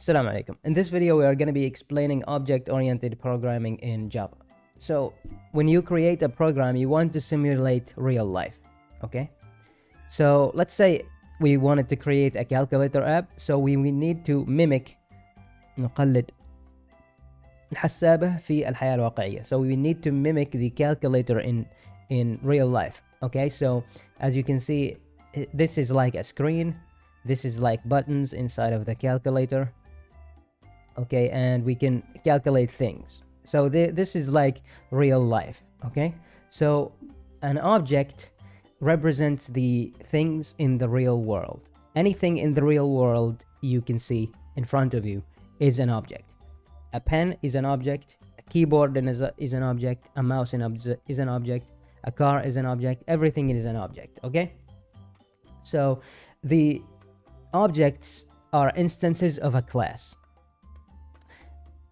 Assalamu alaikum. In this video, we are going to be explaining object-oriented programming in Java. So, when you create a program, you want to simulate real life, okay? So, let's say we wanted to create a calculator app, so we need to mimic نقلد الحسابة في الحياة الواقعية. So, we need to mimic the calculator in real life, okay? So, as you can see, this is like a screen. This is like buttons inside of the calculator. Okay, and we can calculate things. So this is like real life, okay? So an object represents the things in the real world. Anything in the real world you can see in front of you is an object. A pen is an object, a keyboard is an object, a mouse is an object, a car is an object, everything is an object, okay? So the objects are instances of a class.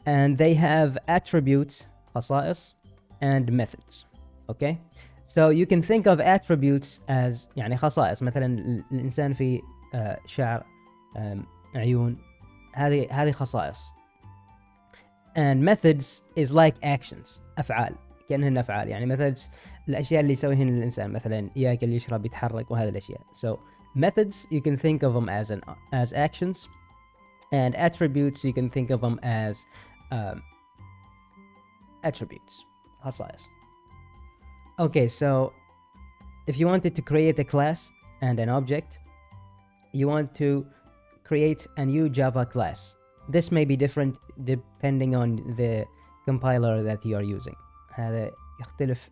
And they have attributes, خصائص, and methods. Okay? So you can think of attributes as يعني خصائص. مثلا الإنسان في شعر عيون. هذه خصائص. And methods is like actions. أفعال. كأنهن أفعال. يعني methods الأشياء اللي يسويهن الإنسان. مثلا يأكل يشرب يتحرك وهذه الأشياء. So methods you can think of them as actions. And attributes you can think of them as attributes, خصائص. Okay, so if you wanted to create a class and an object, you want to create a new Java class. This may be different depending on the compiler that you are using. هذا يختلف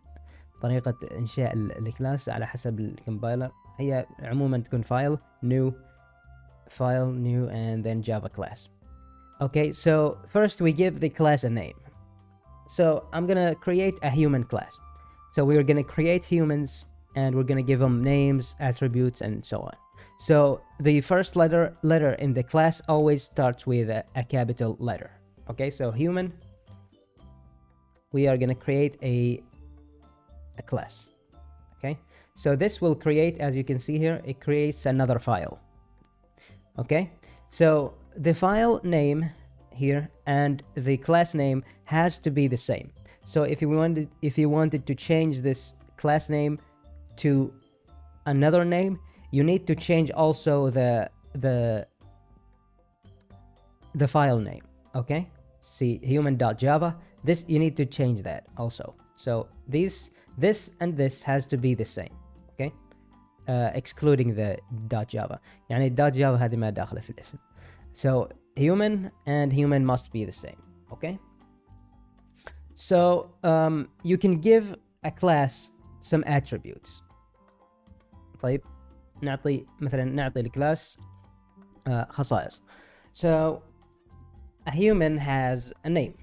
طريقة إنشاء الكلاس على حسب الكمبايلر. هي عموما تكون file new and then Java class. Okay, so first we give the class a name. So I'm gonna create a human class. So we're gonna create humans and we're gonna give them names, attributes, and so on. So the first letter in the class always starts with a capital letter. Okay, so human, we are gonna create a class. Okay, so this will create, as you can see here, it creates another file. Okay, so the file name here and the class name has to be the same. So if you wanted to change this class name to another name, you need to change also the file name. Okay, see human.java, this you need to change that also. So this and this has to be the same. Okay, excluding the .java. يعني .java هذه ما داخله في الاسم. So human and human must be the same. Okay. So you can give a class some attributes. طيب نعطي الكلاس خصائص. So a human has a name.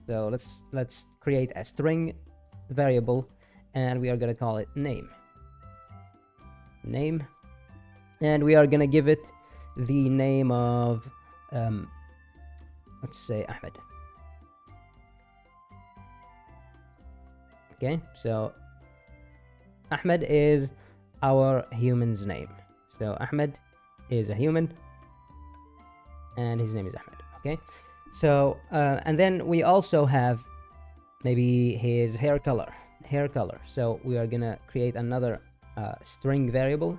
So let's create a string variable and we are going to call it name. And we are going to give it the name of let's say Ahmed. Okay, so Ahmed is our human's name. So Ahmed is a human and his name is Ahmed. Okay, so and then we also have maybe his hair color. So we are gonna create another string variable.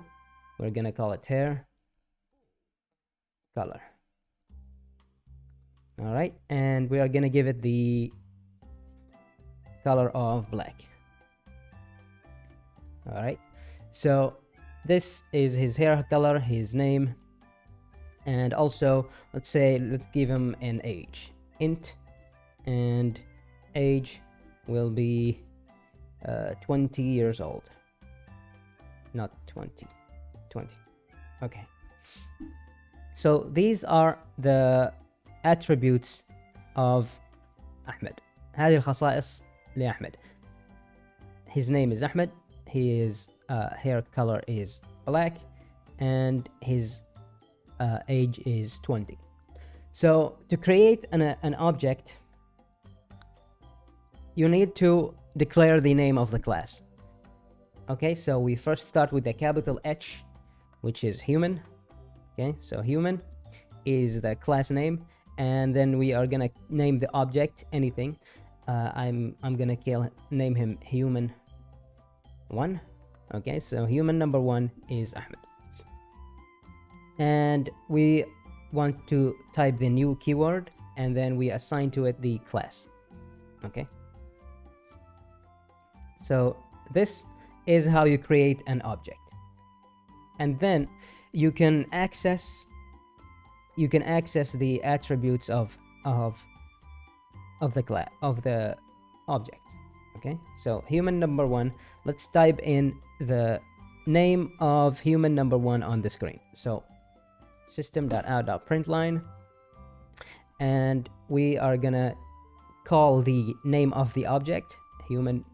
We're gonna call it hair color. All right, and we are gonna give it the color of black. All right, so this is his hair color, his name, and also let's give him an age, int, and age will be 20 years old, not 20. Okay, so these are the attributes of Ahmed. هذه الخصائص لأحمد. His name is Ahmed, his hair color is black, and his age is 20. So to create an object, you need to declare the name of the class. Okay, so we first start with a capital H, which is human. Okay, so human, is the class name, and then we are gonna name the object anything. I'm gonna name him human 1. Okay, so human number 1 is Ahmed, and we want to type the new keyword, and then we assign to it the class. Okay, so this is how you create an object, and then you can access the attributes of the object. Okay, so human number 1, let's type in the name of human number 1 on the screen. So system.out.println, and we are gonna call the name of the object human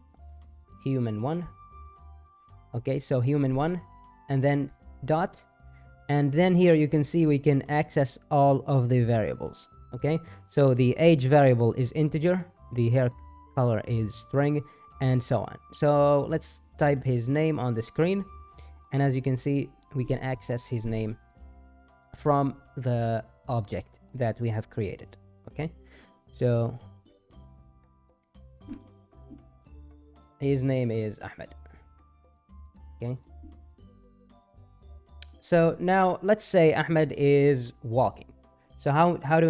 1. Okay, so human 1, and then dot, and then here you can see we can access all of the variables. Okay, so the age variable is integer, the hair color is string, and so on. So let's type his name on the screen, and as you can see we can access his name from the object that we have created. Okay, so his name is Ahmed. Okay, so now let's say Ahmed is walking. So how do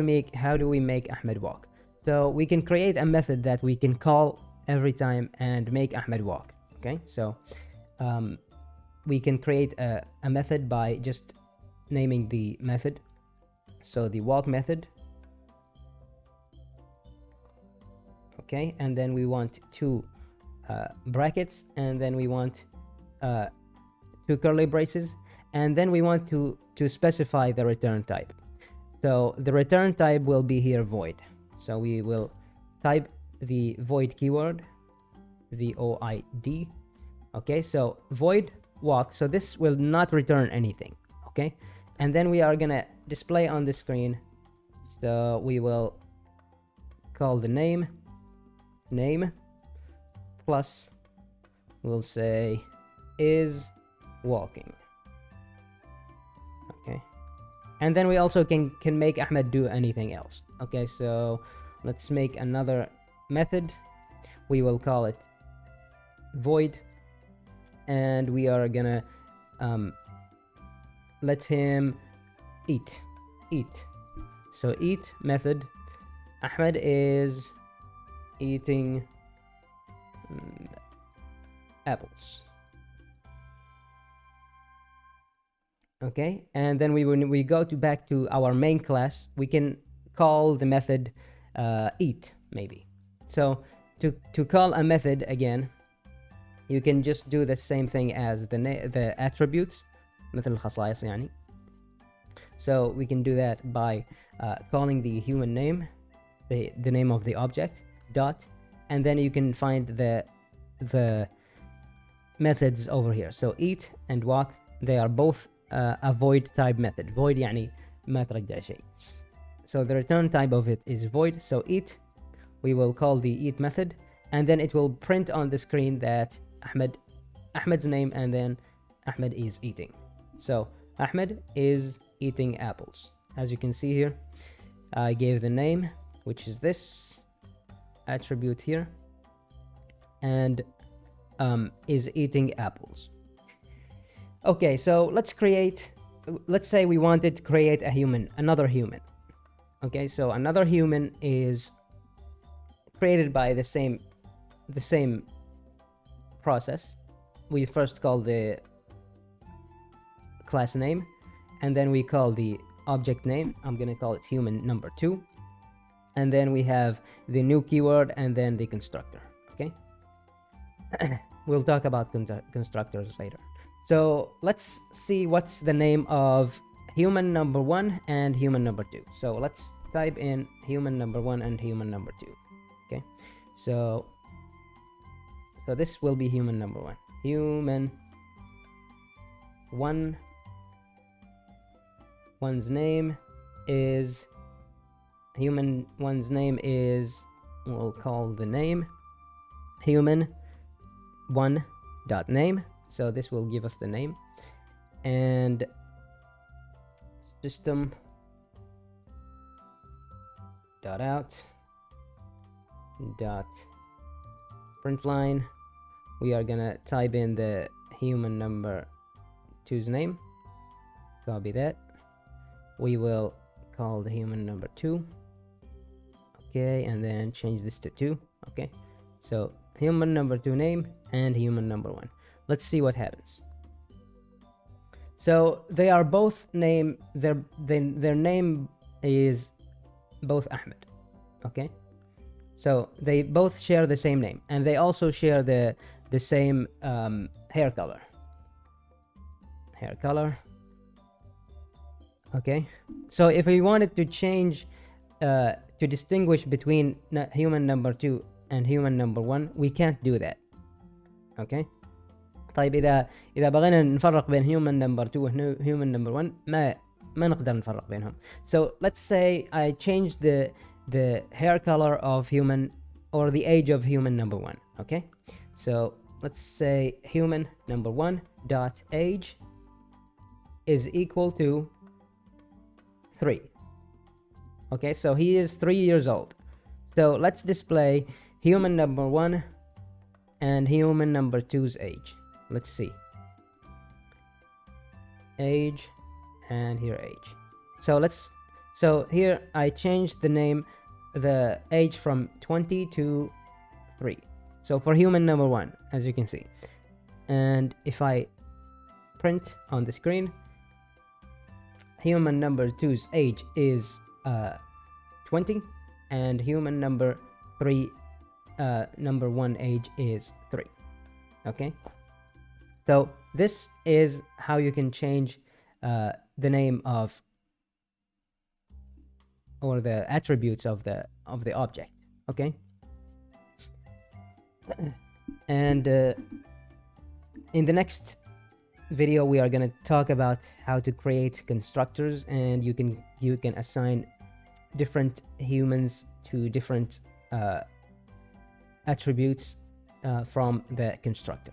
we make Ahmed walk? So we can create a method that we can call every time and make Ahmed walk. Okay, so we can create a method by just naming the method. So the walk method. Okay, and then we want 2 brackets, and then we want 2 curly braces, and then we want to specify the return type. So the return type will be here void. So we will type the void keyword, void. Okay, so void walk, so this will not return anything. Okay, and then we are gonna display on the screen, so we will call the name plus, we'll say is walking. Okay, and then we also can make Ahmed do anything else. Okay, so let's make another method. We will call it void, and we are gonna let him eat. So eat method, Ahmed is eating apples. Okay, and then when we go back to our main class, we can call the method eat maybe. So to call a method again, you can just do the same thing as the attributes, مثل الخصائص يعني. So we can do that by calling the human name, the name of the object, dot, and then you can find the methods over here. So eat and walk, they are both a void type method. Void يعني ما ترجع شيء. So the return type of it is void. So eat, we will call the eat method, and then it will print on the screen that Ahmed's name, and then Ahmed is eating. So Ahmed is eating apples. As you can see here, I gave the name, which is this attribute here, and is eating apples. Okay, so let's say we wanted to create another human. Okay, so another human is created by the same process. We first call the class name, and then we call the object name. I'm gonna call it human number 2, and then we have the new keyword, and then the constructor. Okay. We'll talk about constructors later. So let's see what's the name of human number 1 and human number 2. So let's type in human number 1 and human number 2. Okay, so this will be human number 1. Human 1, one's name is we'll call the name human 1 dot name. So this will give us the name, and system dot out dot print line. We are gonna type in the human number 2's name, copy that. We will call the human number 2, okay, and then change this to 2. Okay, so human number 2 name and human number 1. Let's see what happens. So they are both name, their name is both Ahmed. Okay, so they both share the same name, and they also share the same hair color. Okay, so if we wanted to change to distinguish between human number 2 and human number 1, we can't do that. Okay, طيب إذا بغينا نفرق بين human number 2 و human number 1 ما نقدر نفرق بينهم. So let's say I change the hair color of human, or the age of human number 1. Okay, so let's say human number 1 dot age is equal to 3. Okay, so he is 3 years old. So let's display human number 1 and human number 2's age. Let's see. Age and here age. So here I changed the age from 20 to 3. So for human number 1, as you can see. And if I print on the screen, human number 2's age is 20, and human number 3 number 1 age is 3. Okay, so this is how you can change the name of, or the attributes of the object. Okay, and in the next video we are going to talk about how to create constructors, and you can assign different humans to different attributes from the constructor.